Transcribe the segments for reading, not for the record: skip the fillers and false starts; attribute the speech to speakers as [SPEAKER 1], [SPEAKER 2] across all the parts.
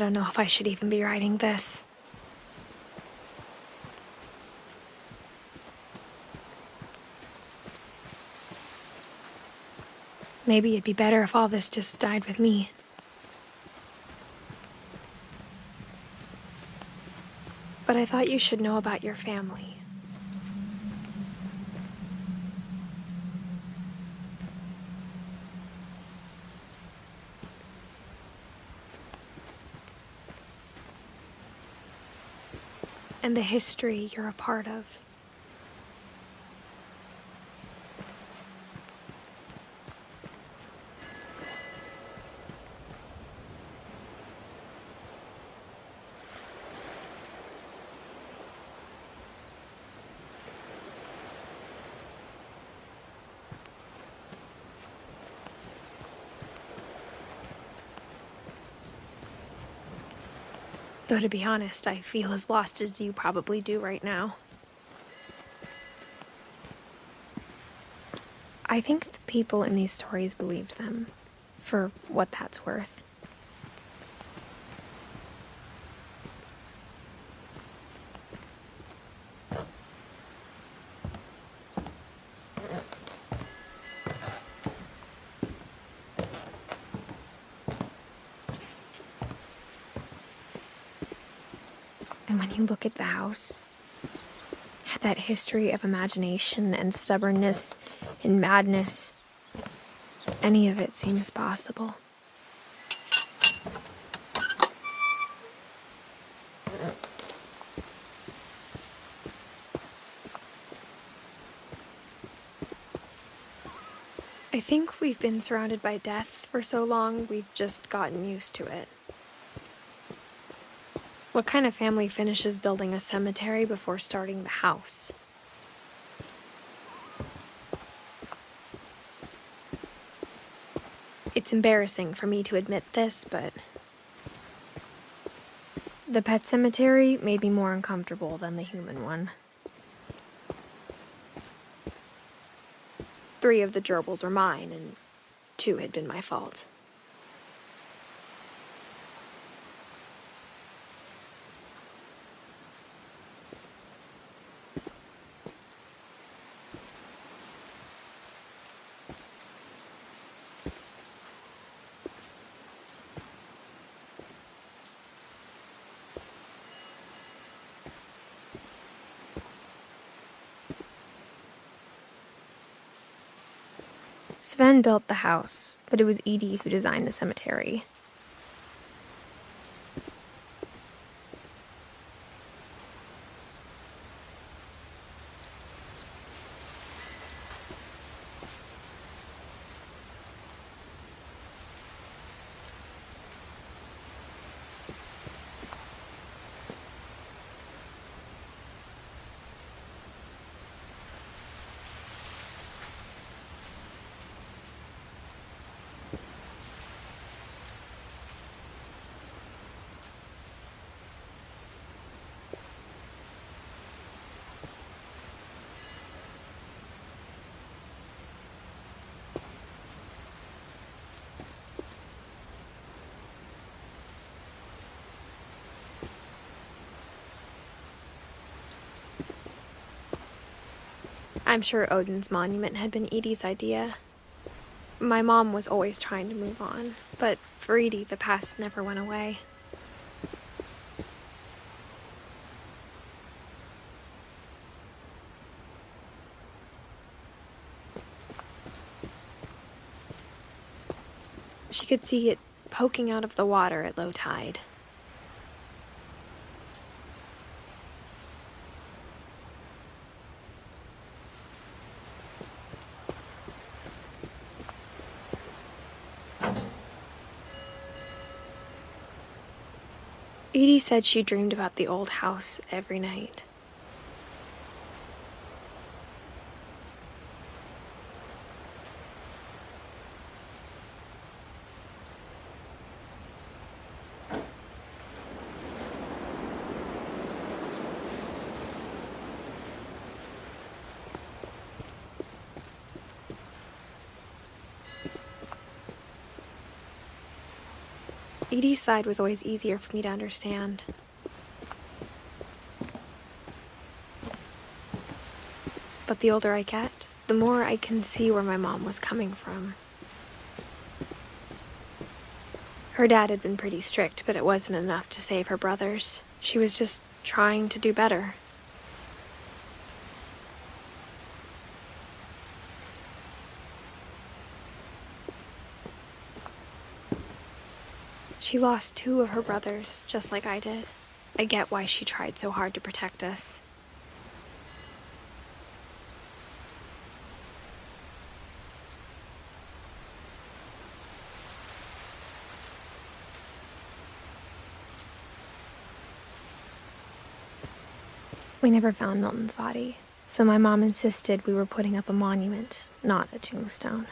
[SPEAKER 1] don't know if I should even be writing this. Maybe it'd be better if all this just died with me. But I thought you should know about your family. And the history you're a part of. Though to be honest, I feel as lost as you probably do right now. I think the people in these stories believed them, for what that's worth. And when you look at the house, that history of imagination and stubbornness and madness, any of it seems possible. I think we've been surrounded by death for so long, we've just gotten used to it. What kind of family finishes building a cemetery before starting the house? It's embarrassing for me to admit this, but the pet cemetery made me more uncomfortable than the human one. 3 of the gerbils were mine, and 2 had been my fault. Sven built the house, but it was Edie who designed the cemetery. I'm sure Odin's monument had been Edie's idea. My mom was always trying to move on, but for Edie, the past never went away. She could see it poking out of the water at low tide. Edie said she dreamed about the old house every night. Edie's side was always easier for me to understand. But the older I get, the more I can see where my mom was coming from. Her dad had been pretty strict, but it wasn't enough to save her brothers. She was just trying to do better. She lost 2 of her brothers, just like I did. I get why she tried so hard to protect us. We never found Milton's body, so my mom insisted we were putting up a monument, not a tombstone.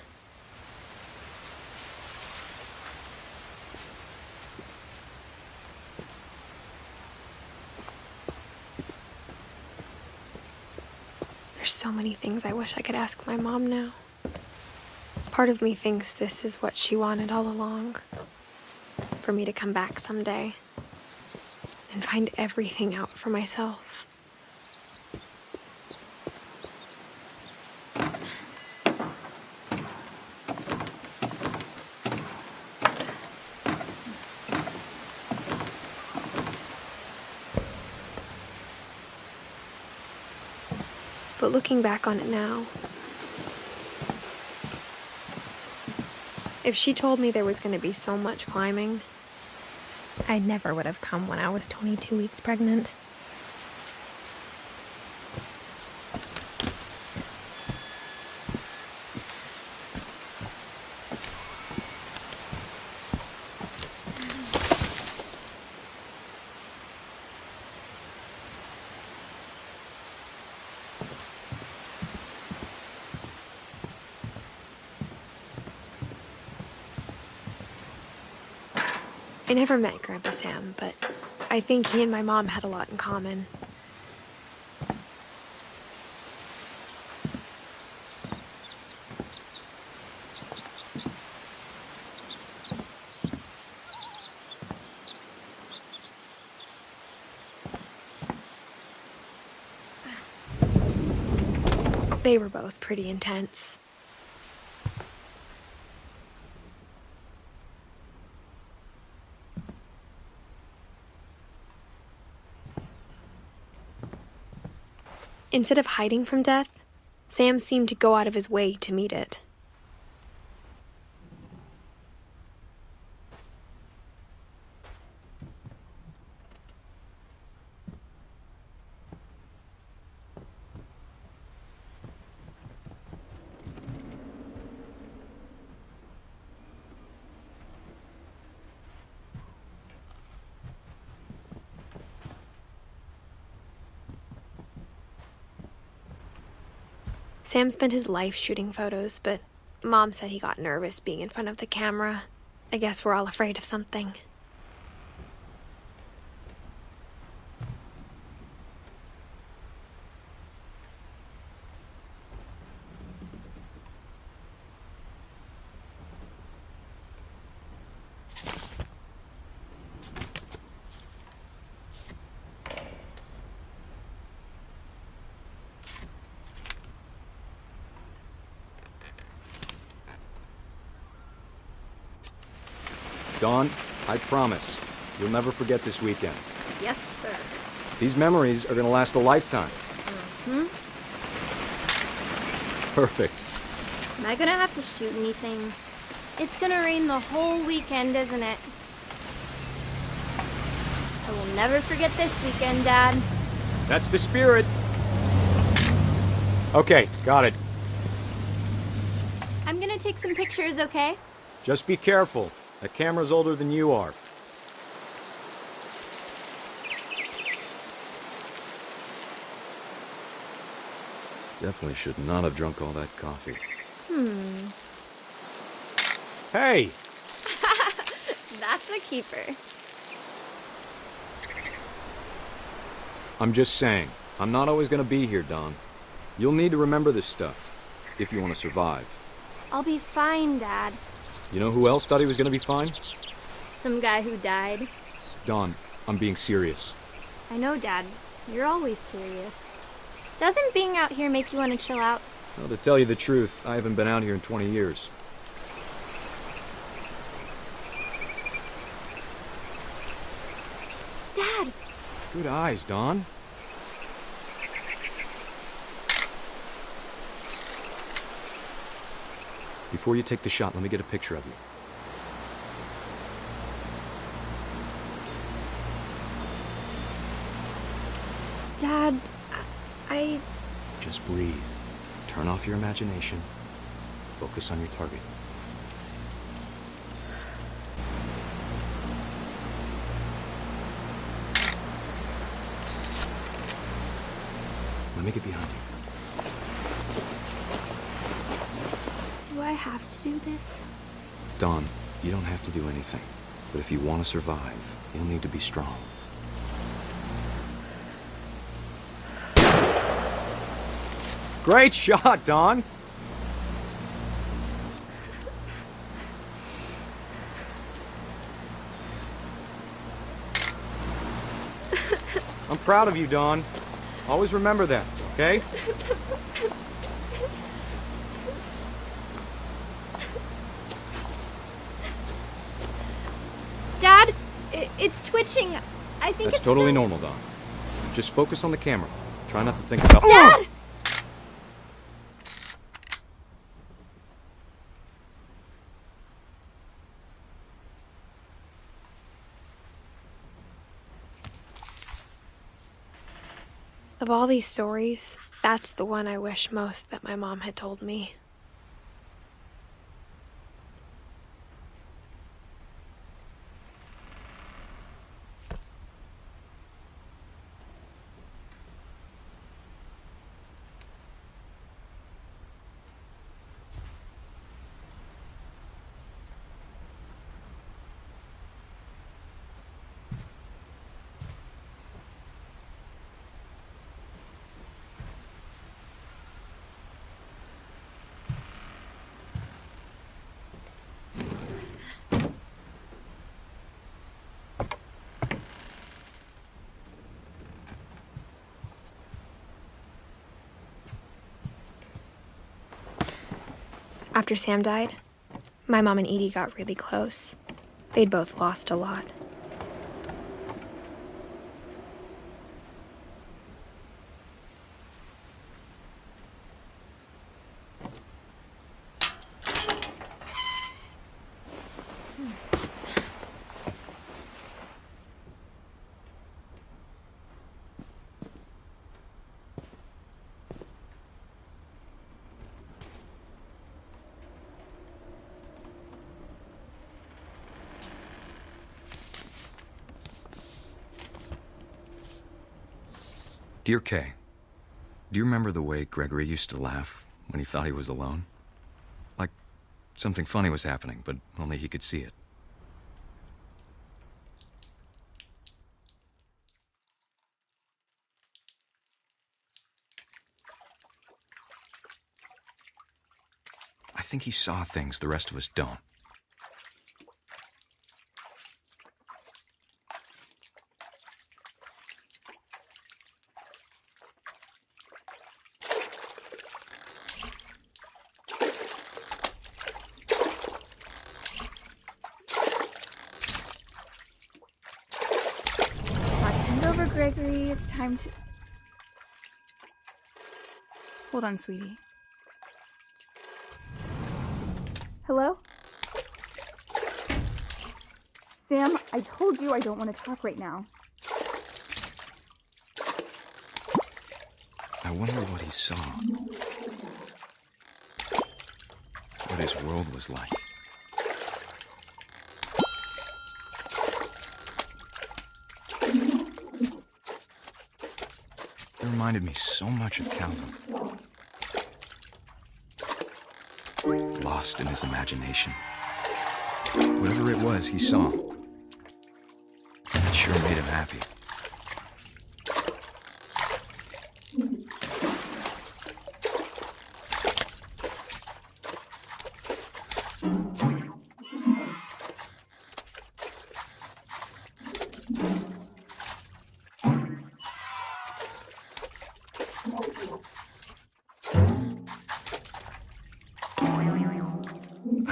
[SPEAKER 1] There's so many things I wish I could ask my mom now. Part of me thinks this is what she wanted all along. For me to come back someday and find everything out for myself. But looking back on it now, if she told me there was going to be so much climbing, I never would have come when I was 22 weeks pregnant. I never met Grandpa Sam, but I think he and my mom had a lot in common. They were both pretty intense. Instead of hiding from death, Sam seemed to go out of his way to meet it. Sam spent his life shooting photos, but Mom said he got nervous being in front of the camera. I guess we're all afraid of something.
[SPEAKER 2] Dawn, I promise, you'll never forget this weekend.
[SPEAKER 3] Yes, sir.
[SPEAKER 2] These memories are gonna last a lifetime. Perfect.
[SPEAKER 3] Am I gonna have to shoot anything? It's gonna rain the whole weekend, isn't it? I will never forget this weekend, Dad.
[SPEAKER 2] That's the spirit. Okay, got it.
[SPEAKER 3] I'm gonna take some pictures, okay?
[SPEAKER 2] Just be careful. That camera's older than you are. Definitely should not have drunk all that coffee. Hey!
[SPEAKER 3] That's a keeper.
[SPEAKER 2] I'm just saying, I'm not always gonna be here, Don. You'll need to remember this stuff, if you want to survive.
[SPEAKER 3] I'll be fine, Dad.
[SPEAKER 2] You know who else thought he was gonna be fine?
[SPEAKER 3] Some guy who died.
[SPEAKER 2] Dawn, I'm being serious.
[SPEAKER 3] I know, Dad. You're always serious. Doesn't being out here make you want to chill out?
[SPEAKER 2] Well, to tell you the truth, I haven't been out here in 20 years.
[SPEAKER 3] Dad!
[SPEAKER 2] Good eyes, Dawn. Before you take the shot, let me get a picture of you.
[SPEAKER 1] Dad, I...
[SPEAKER 2] Just breathe. Turn off your imagination. Focus on your target. Let me get behind you.
[SPEAKER 3] Do I have to do this?
[SPEAKER 2] Dawn, you don't have to do anything. But if you want to survive, you'll need to be strong. Great shot, Dawn! I'm proud of you, Dawn. Always remember that, okay?
[SPEAKER 3] Dad, it's twitching. I think
[SPEAKER 2] That's
[SPEAKER 3] it's
[SPEAKER 2] totally normal, Dawn. Just focus on the camera. Try not to think about—
[SPEAKER 3] Dad!
[SPEAKER 1] Of all these stories, that's the one I wish most that my mom had told me. After Sam died, my mom and Edie got really close. They'd both lost a lot.
[SPEAKER 2] Dear Kay, do you remember the way Gregory used to laugh when he thought he was alone? Like something funny was happening, but only he could see it. I think he saw things the rest of us don't.
[SPEAKER 4] Hand over, Gregory. It's time to... Hold on, sweetie. Hello? Sam, I told you I don't want to talk right now.
[SPEAKER 2] I wonder what he saw. What his world was like. It reminded me so much of Calvin. Lost in his imagination. Whatever it was he saw, it sure made him happy.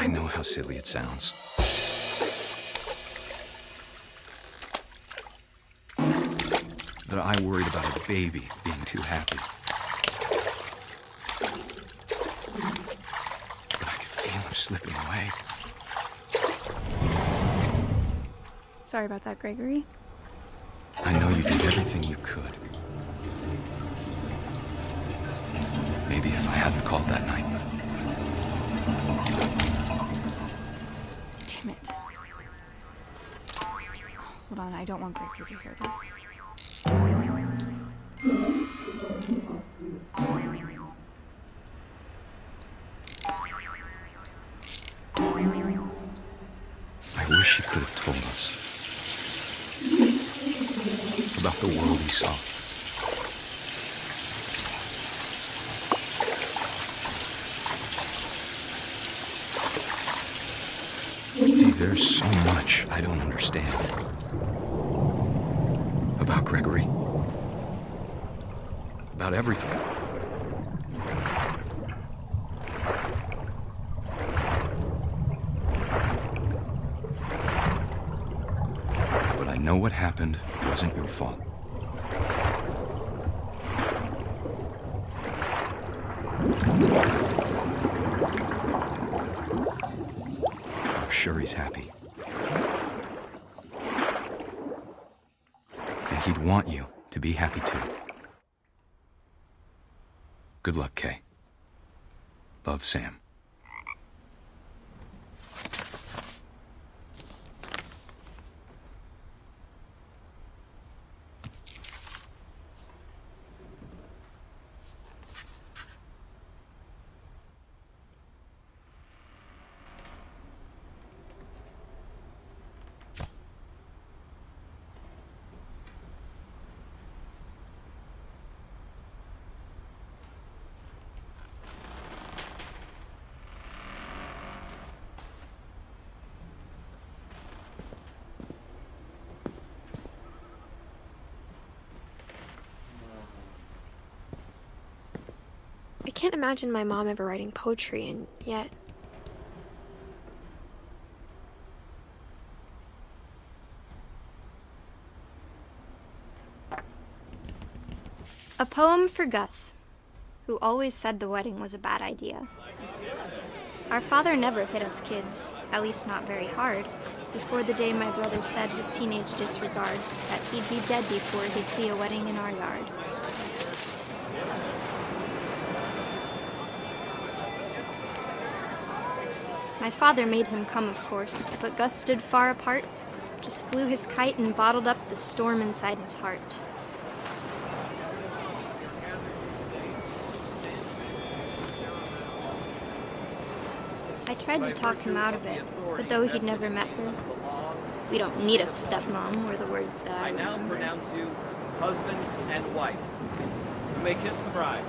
[SPEAKER 2] I know how silly it sounds. That I worried about a baby being too happy. But I could feel him slipping away.
[SPEAKER 4] Sorry about that, Gregory.
[SPEAKER 2] I know you did everything you could. Maybe if I hadn't called that night.
[SPEAKER 4] Damn it. Hold on, I don't want Gregory to hear this.
[SPEAKER 2] I wish he could have told us about the world he saw. Hey, there's so much I don't understand about Gregory. About everything. But I know what happened wasn't your fault. I'm sure he's happy. And he'd want you to be happy too. Good luck, Kay. Love, Sam.
[SPEAKER 1] I can't imagine my mom ever writing poetry, and yet...
[SPEAKER 3] A poem for Gus, who always said the wedding was a bad idea. Our father never hit us kids, at least not very hard, before the day my brother said with teenage disregard that he'd be dead before he'd see a wedding in our yard. My father made him come, of course, but Gus stood far apart, just flew his kite and bottled up the storm inside his heart. I tried to talk him out of it, but though he'd never met her, "We don't need a stepmom," were the words that I
[SPEAKER 5] now
[SPEAKER 3] remember.
[SPEAKER 5] pronounce you husband and wife. You may kiss the bride.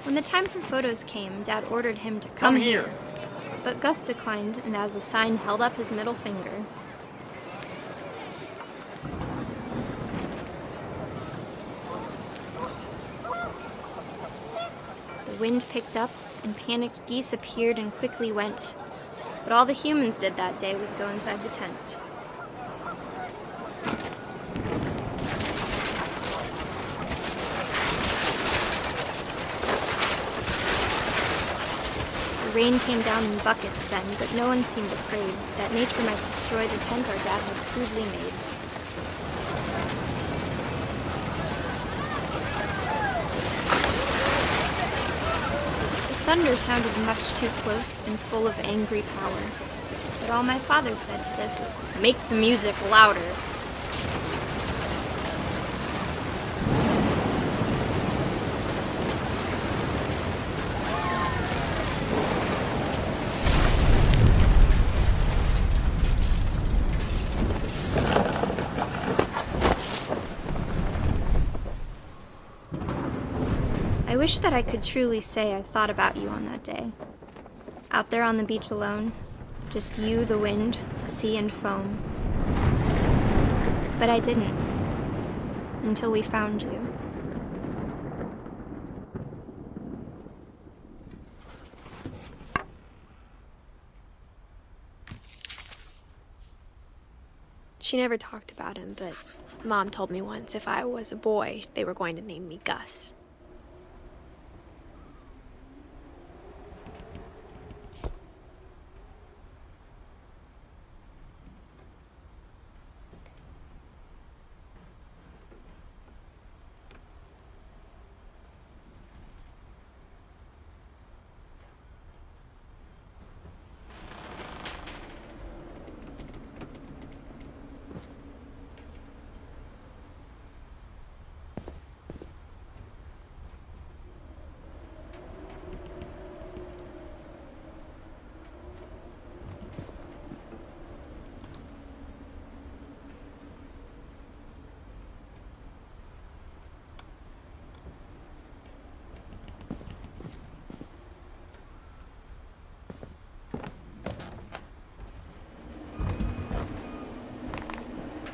[SPEAKER 3] When the time for photos came, Dad ordered him to come here. But Gus declined, and as a sign held up his middle finger. The wind picked up, and panicked geese appeared and quickly went. But all the humans did that day was go inside the tent. The rain came down in buckets then, but no one seemed afraid that nature might destroy the tent our dad had crudely made. The thunder sounded much too close and full of angry power, but all my father said to this was, "Make the music louder." I wish that I could truly say I thought about you on that day. Out there on the beach alone, Just you, the wind, the sea, and foam. But I didn't. Until we found you.
[SPEAKER 1] She never talked about him, but Mom told me once if I was a boy, they were going to name me Gus.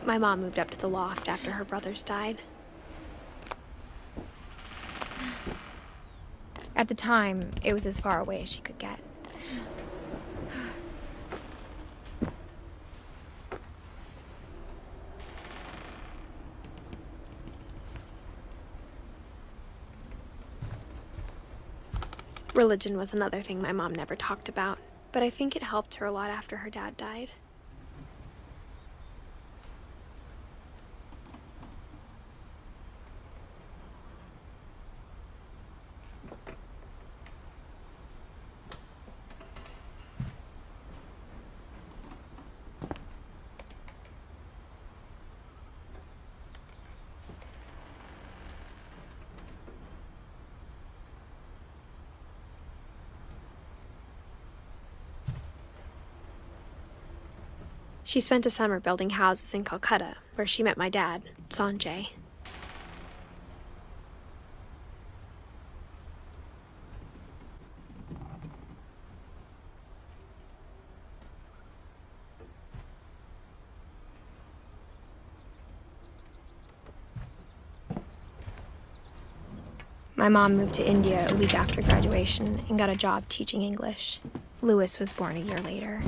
[SPEAKER 1] My mom moved up to the loft after her brothers died. At the time, it was as far away as she could get. Religion was another thing my mom never talked about, but I think it helped her a lot after her dad died. She spent a summer building houses in Calcutta, where she met my dad, Sanjay. My mom moved to India a week after graduation and got a job teaching English. Louis was born a year later.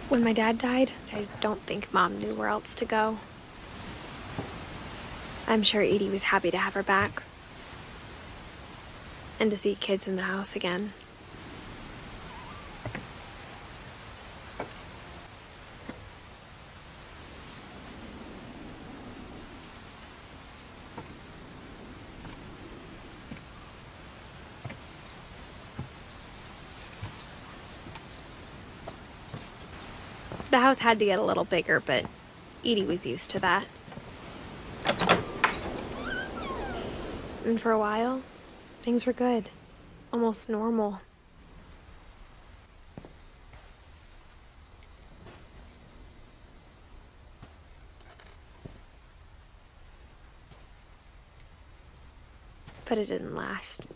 [SPEAKER 1] When my dad died, I don't think Mom knew where else to go. I'm sure Edie was happy to have her back. And to see kids in the house again. The house had to get a little bigger, but Edie was used to that. And for a while, things were good. Almost normal. But it didn't last.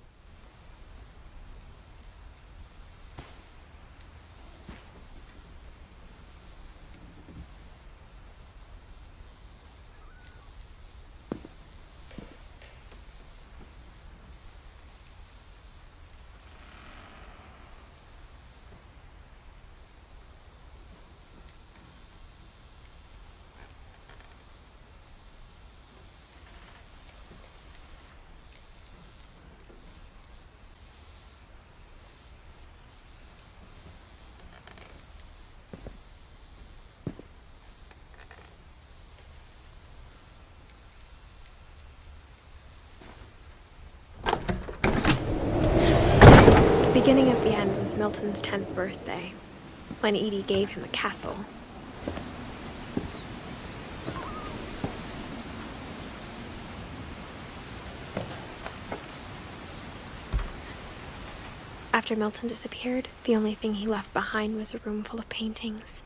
[SPEAKER 1] The beginning of the end was Milton's 10th birthday, when Edie gave him a castle. After Milton disappeared, the only thing he left behind was a room full of paintings.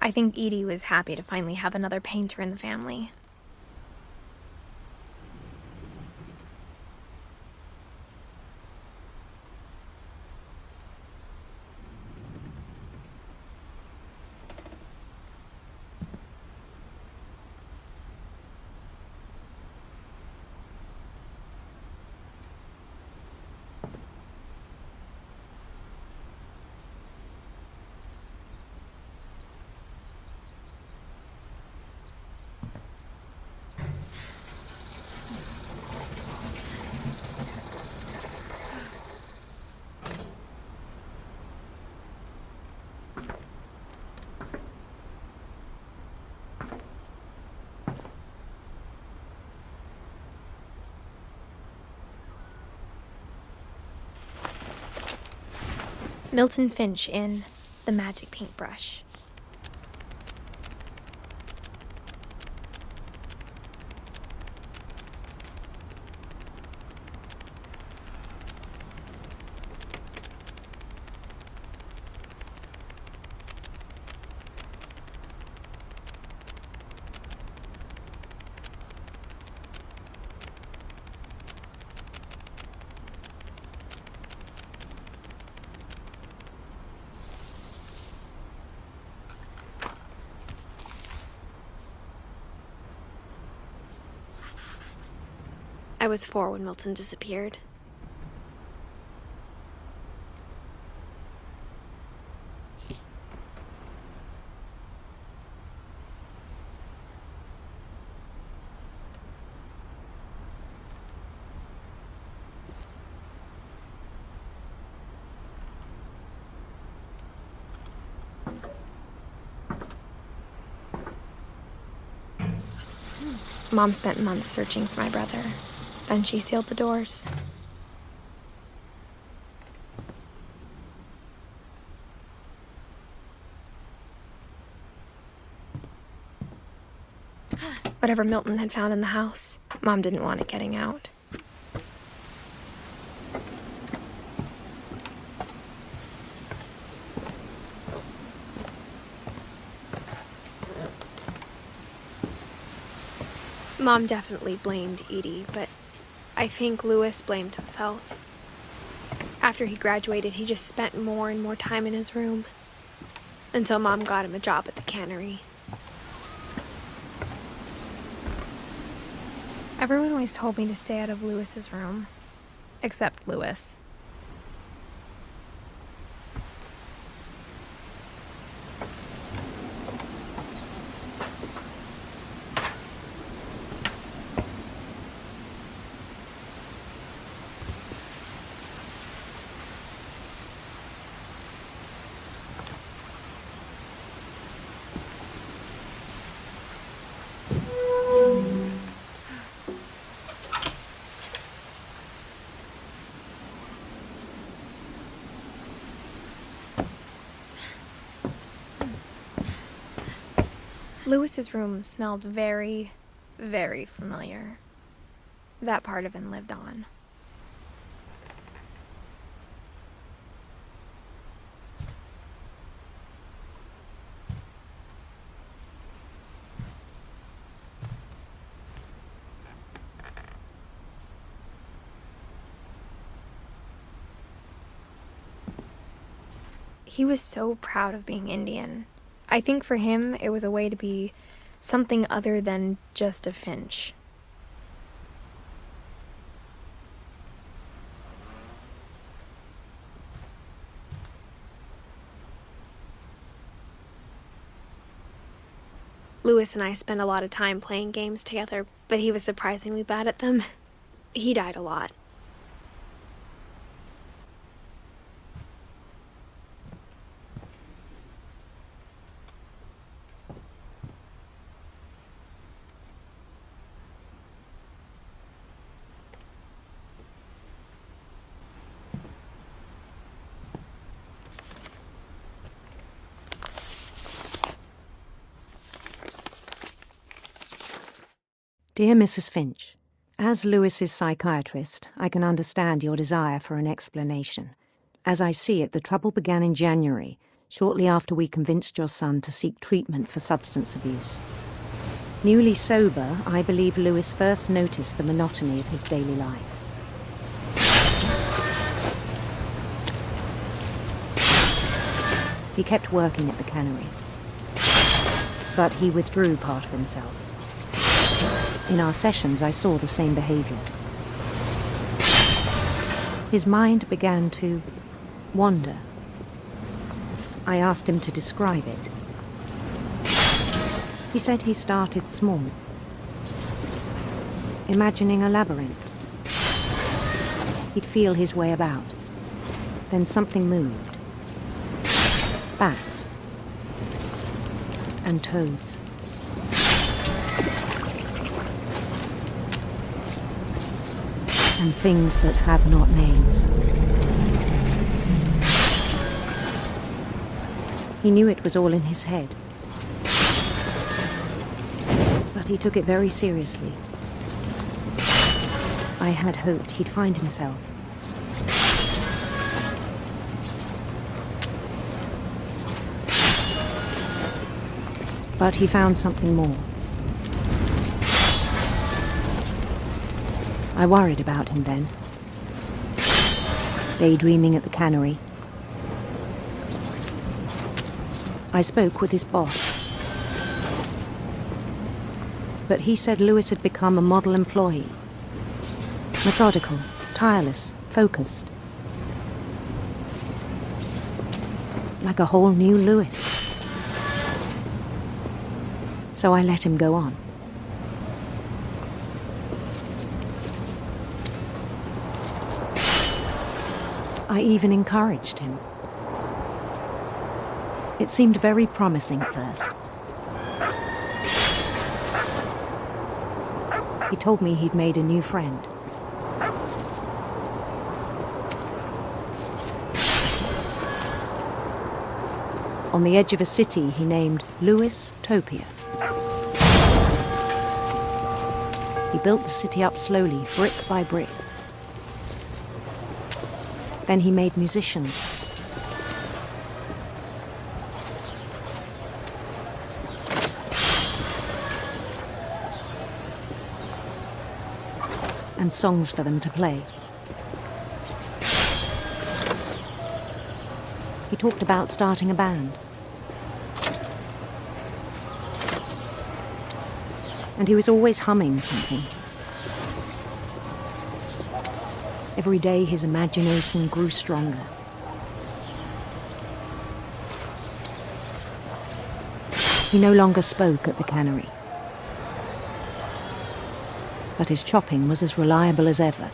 [SPEAKER 1] I think Edie was happy to finally have another painter in the family. Milton Finch in The Magic Paintbrush. I was 4 when Milton disappeared. Mom spent months searching for my brother. Then she sealed the doors. Whatever Milton had found in the house, Mom didn't want it getting out. Mom definitely blamed Edie, but I think Louis blamed himself. After he graduated, he just spent more and more time in his room, until Mom got him a job at the cannery. Everyone always told me to stay out of Louis's room, except Louis. Louis's room smelled very, very familiar. That part of him lived on. He was so proud of being Indian. I think for him, it was a way to be something other than just a Finch. Louis and I spent a lot of time playing games together, but he was surprisingly bad at them. He died a lot.
[SPEAKER 6] Dear Mrs. Finch, as Louis's psychiatrist, I can understand your desire for an explanation. As I see it, the trouble began in January, shortly after we convinced your son to seek treatment for substance abuse. Newly sober, I believe Lewis first noticed the monotony of his daily life. He kept working at the cannery, but he withdrew part of himself. In our sessions, I saw the same behavior. His mind began to wander. I asked him to describe it. He said he started small, imagining a labyrinth. He'd feel his way about. Then something moved. Bats and toads. And things that have not names. He knew it was all in his head. But he took it very seriously. I had hoped he'd find himself. But he found something more. I worried about him then. Daydreaming at the cannery. I spoke with his boss. But he said Lewis had become a model employee. Methodical, tireless, focused. Like a whole new Lewis. So I let him go on. I even encouraged him. It seemed very promising at first. He told me he'd made a new friend. On the edge of a city he named Lewis Topia. He built the city up slowly, brick by brick. Then he made musicians. And songs for them to play. He talked about starting a band. And he was always humming something. Every day his imagination grew stronger. He no longer spoke at the cannery. But his chopping was as reliable as ever.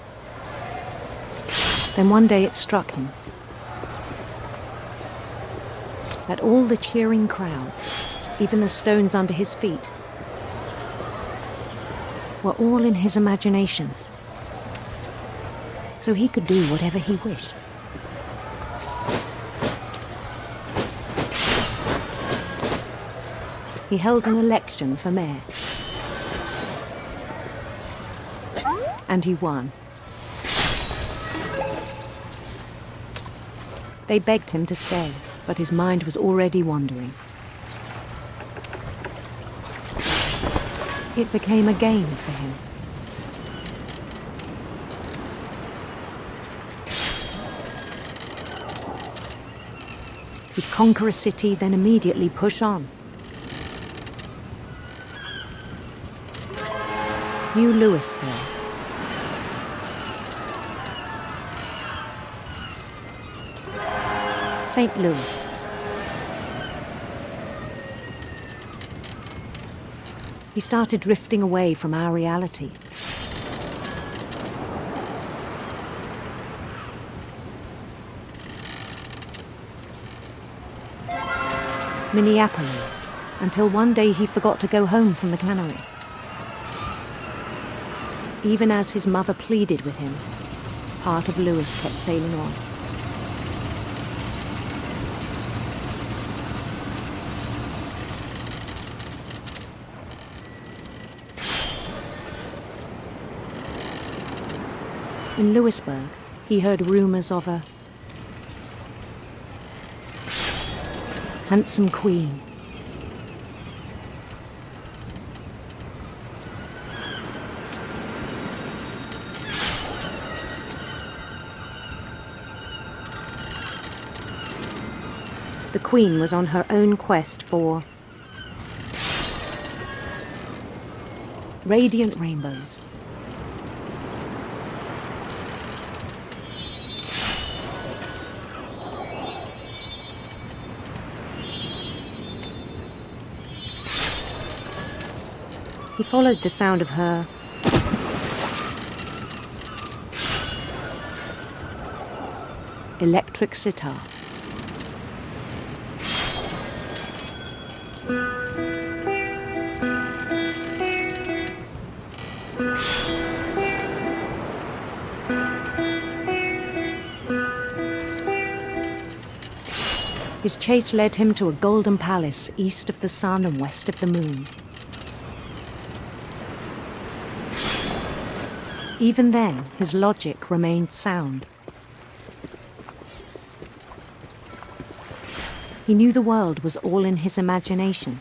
[SPEAKER 6] Then one day it struck him that all the cheering crowds, even the stones under his feet, were all in his imagination. So he could do whatever he wished. He held an election for mayor. And he won. They begged him to stay, but his mind was already wandering. It became a game for him. He'd conquer a city, then immediately push on. New Louisville. St. Louis. He started drifting away from our reality. Minneapolis, until one day he forgot to go home from the cannery. Even as his mother pleaded with him, part of Lewis kept sailing on. In Lewisburg, he heard rumors of a handsome queen. The queen was on her own quest for radiant rainbows. He followed the sound of her electric sitar. His chase led him to a golden palace east of the sun and west of the moon. Even then, his logic remained sound. He knew the world was all in his imagination.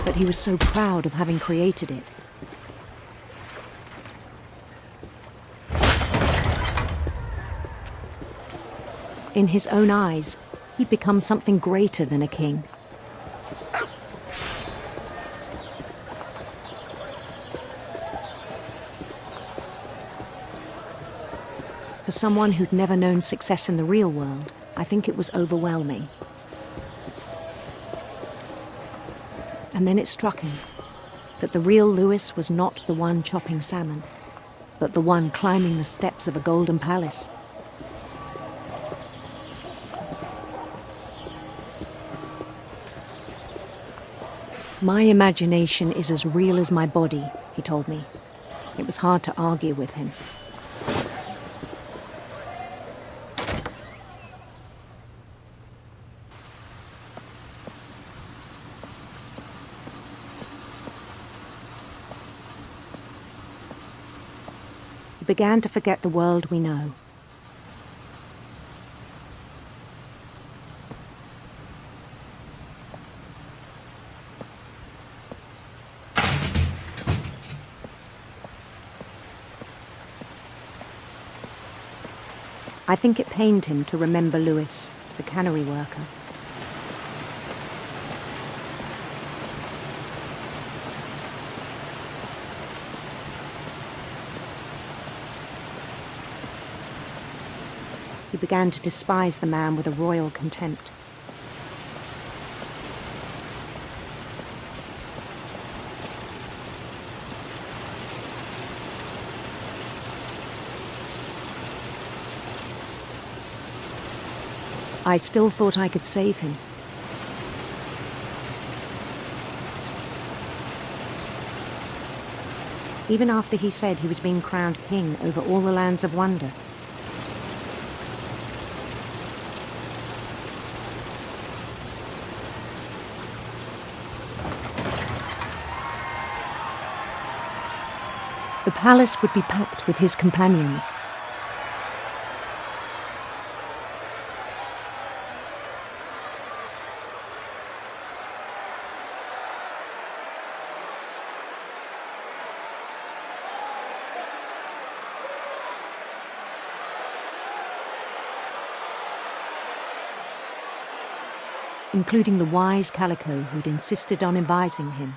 [SPEAKER 6] But he was so proud of having created it. In his own eyes, he'd become something greater than a king. For someone who'd never known success in the real world, I think it was overwhelming. And then it struck him that the real Lewis was not the one chopping salmon, but the one climbing the steps of a golden palace. My imagination is as real as my body, he told me. It was hard to argue with him. He began to forget the world we know. I think it pained him to remember Lewis, the cannery worker. He began to despise the man with a royal contempt. I still thought I could save him. Even after he said he was being crowned king over all the lands of wonder. The palace would be packed with his companions. Including the wise Calico who'd insisted on advising him.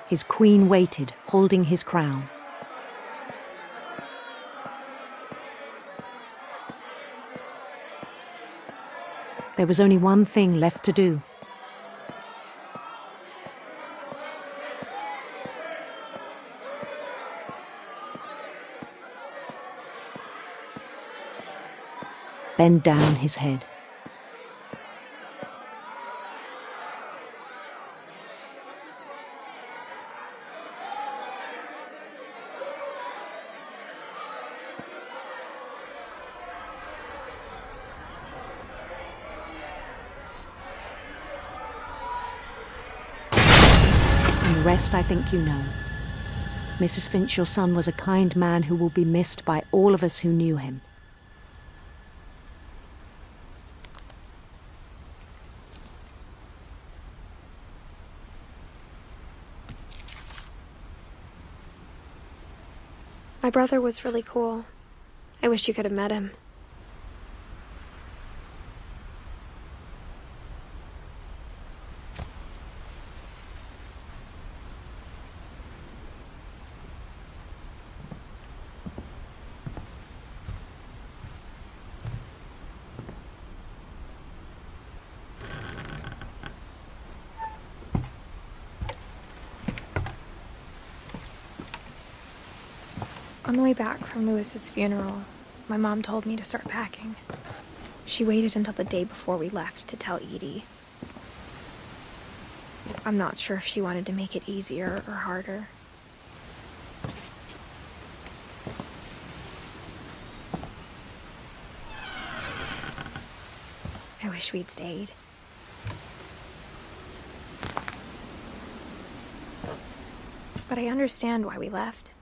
[SPEAKER 6] His queen waited, holding his crown. There was only one thing left to do. bend down his head. And the rest I think you know. Mrs. Finch, your son was a kind man who will be missed by all of us who knew him.
[SPEAKER 1] My brother was really cool. I wish you could have met him. On the way back from Lewis's funeral, my mom told me to start packing. She waited until the day before we left to tell Edie. I'm not sure if she wanted to make it easier or harder. I wish we'd stayed. But I understand why we left.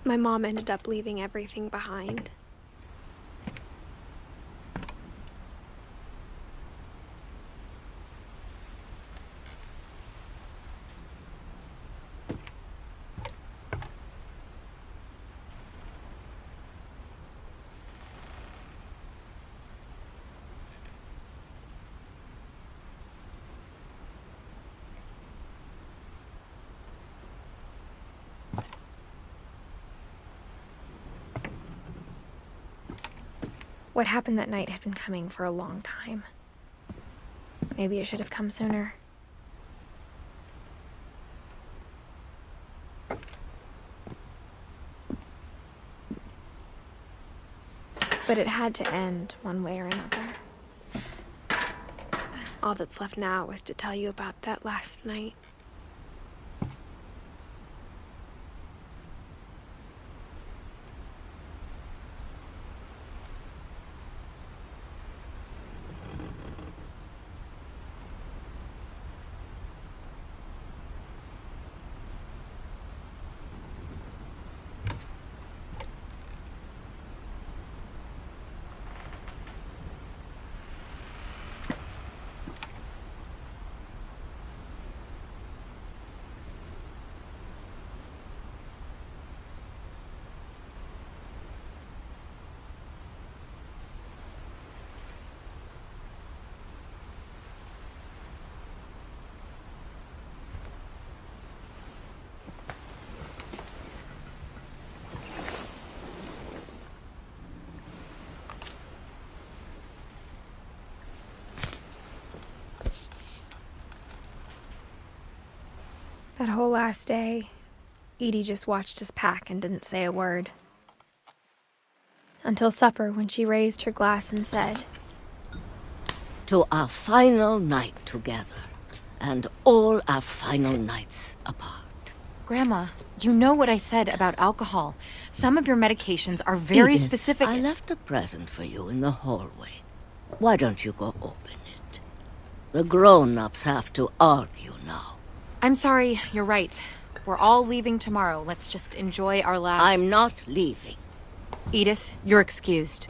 [SPEAKER 1] My mom ended up leaving everything behind. What happened that night had been coming for a long time. Maybe it should have come sooner. But it had to end one way or another. All that's left now is to tell you about that last night. That whole last day, Edie just watched us pack and didn't say a word. Until supper, when she raised her glass and said,
[SPEAKER 7] "To our final night together, and all our final nights apart."
[SPEAKER 8] Grandma, you know what I said about alcohol. Some of your medications are very
[SPEAKER 7] Edith,
[SPEAKER 8] specific.
[SPEAKER 7] I left a present for you in the hallway. Why don't you go open it? The grown-ups have to argue now.
[SPEAKER 8] I'm sorry, you're right. We're all leaving tomorrow. Let's just enjoy our last...
[SPEAKER 7] I'm not leaving.
[SPEAKER 8] Edith, you're excused.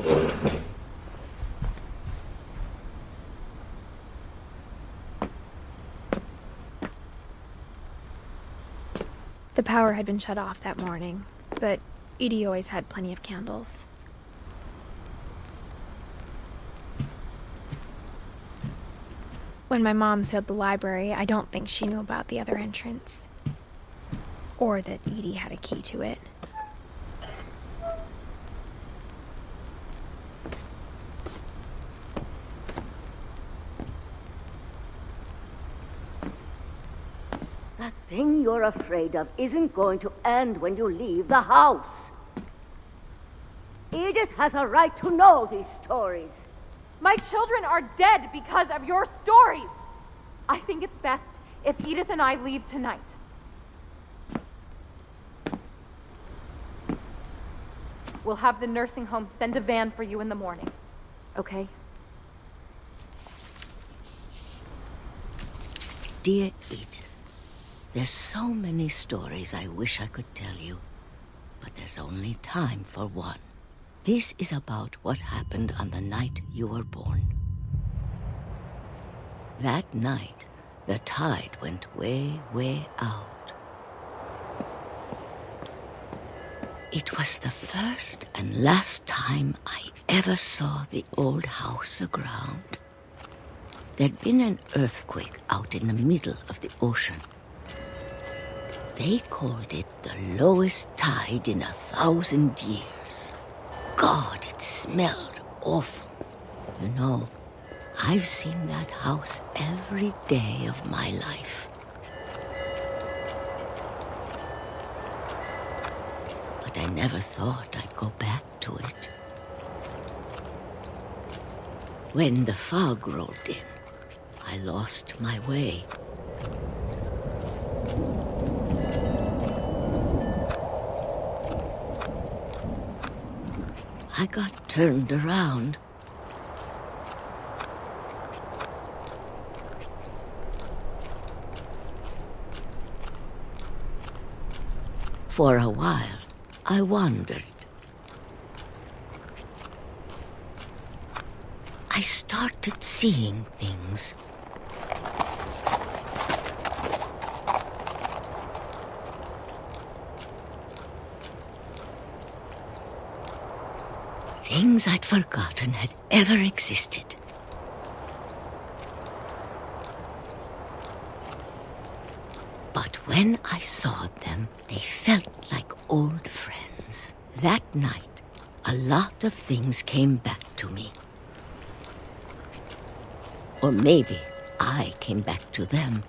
[SPEAKER 1] the power had been shut off that morning, but Edie always had plenty of candles. When my mom sealed the library, I don't think she knew about the other entrance. Or that Edie had a key to it.
[SPEAKER 7] you're afraid of isn't going to end when you leave the house. Edith has a right to know these stories.
[SPEAKER 4] My children are dead because of your stories. I think it's best if Edith and I leave tonight. We'll have the nursing home send a van for you in the morning, okay?
[SPEAKER 7] Dear Edith, there's so many stories I wish I could tell you, but there's only time for one. This is about what happened on the night you were born. That night, the tide went way, way out. It was the first and last time I ever saw the old house aground. There'd been an earthquake out in the middle of the ocean. They called it the lowest tide in 1,000 years. God, it smelled awful. You know, I've seen that house every day of my life. But I never thought I'd go back to it. When the fog rolled in, I lost my way. I got turned around. For a while, I wandered. I started seeing things. Things I'd forgotten had ever existed. But when I saw them, they felt like old friends. That night, a lot of things came back to me. Or maybe I came back to them.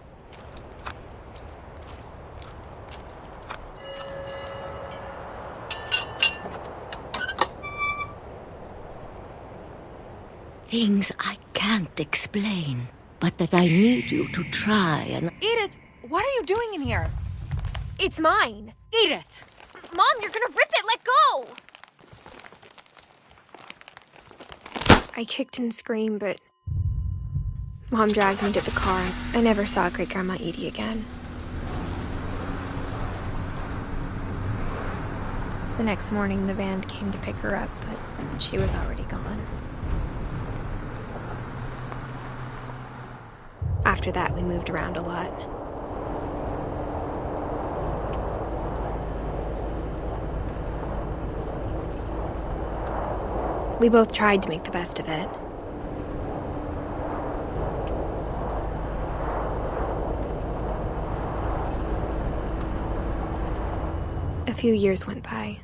[SPEAKER 7] Things I can't explain, but that I need you to try and...
[SPEAKER 8] Edith, what are you doing in here?
[SPEAKER 1] It's mine.
[SPEAKER 8] Edith!
[SPEAKER 1] Mom, you're gonna rip it! Let go! I kicked and screamed, but Mom dragged me to the car. I never saw Great-Grandma Edie again. The next morning, the van came to pick her up, but she was already gone. After that, we moved around a lot. We both tried to make the best of it. A few years went by.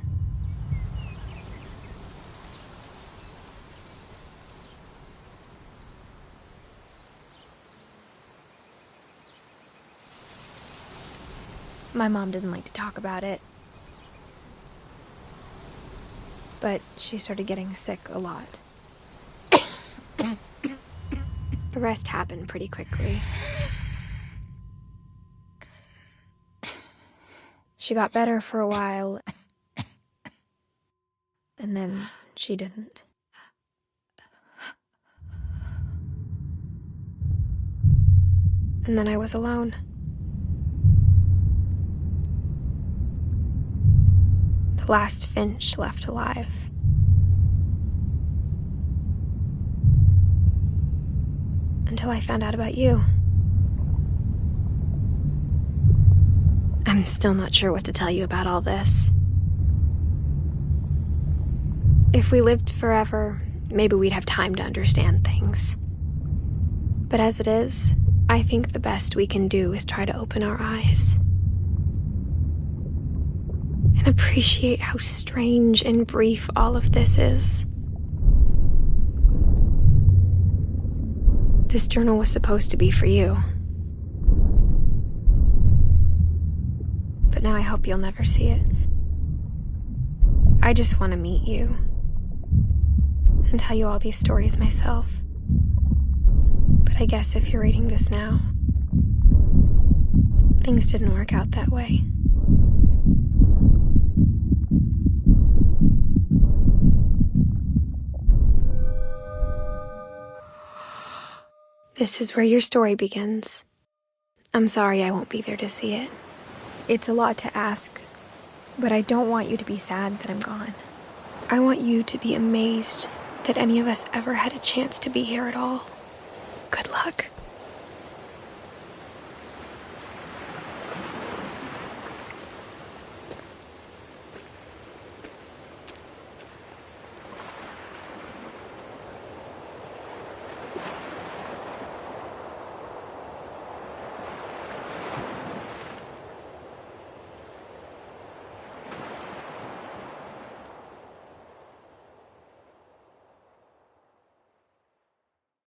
[SPEAKER 1] My mom didn't like to talk about it. But she started getting sick a lot. The rest happened pretty quickly. She got better for a while, and then she didn't. And then I was alone. The last Finch left alive. Until I found out about you. I'm still not sure what to tell you about all this. If we lived forever, maybe we'd have time to understand things. But as it is, I think the best we can do is try to open our eyes. And appreciate how strange and brief all of this is. This journal was supposed to be for you. but now I hope you'll never see it. I just want to meet you and tell you all these stories myself. But I guess if you're reading this now, things didn't work out that way. This is where your story begins. I'm sorry I won't be there to see it. It's a lot to ask, but I don't want you to be sad that I'm gone. I want you to be amazed that any of us ever had a chance to be here at all. Good luck.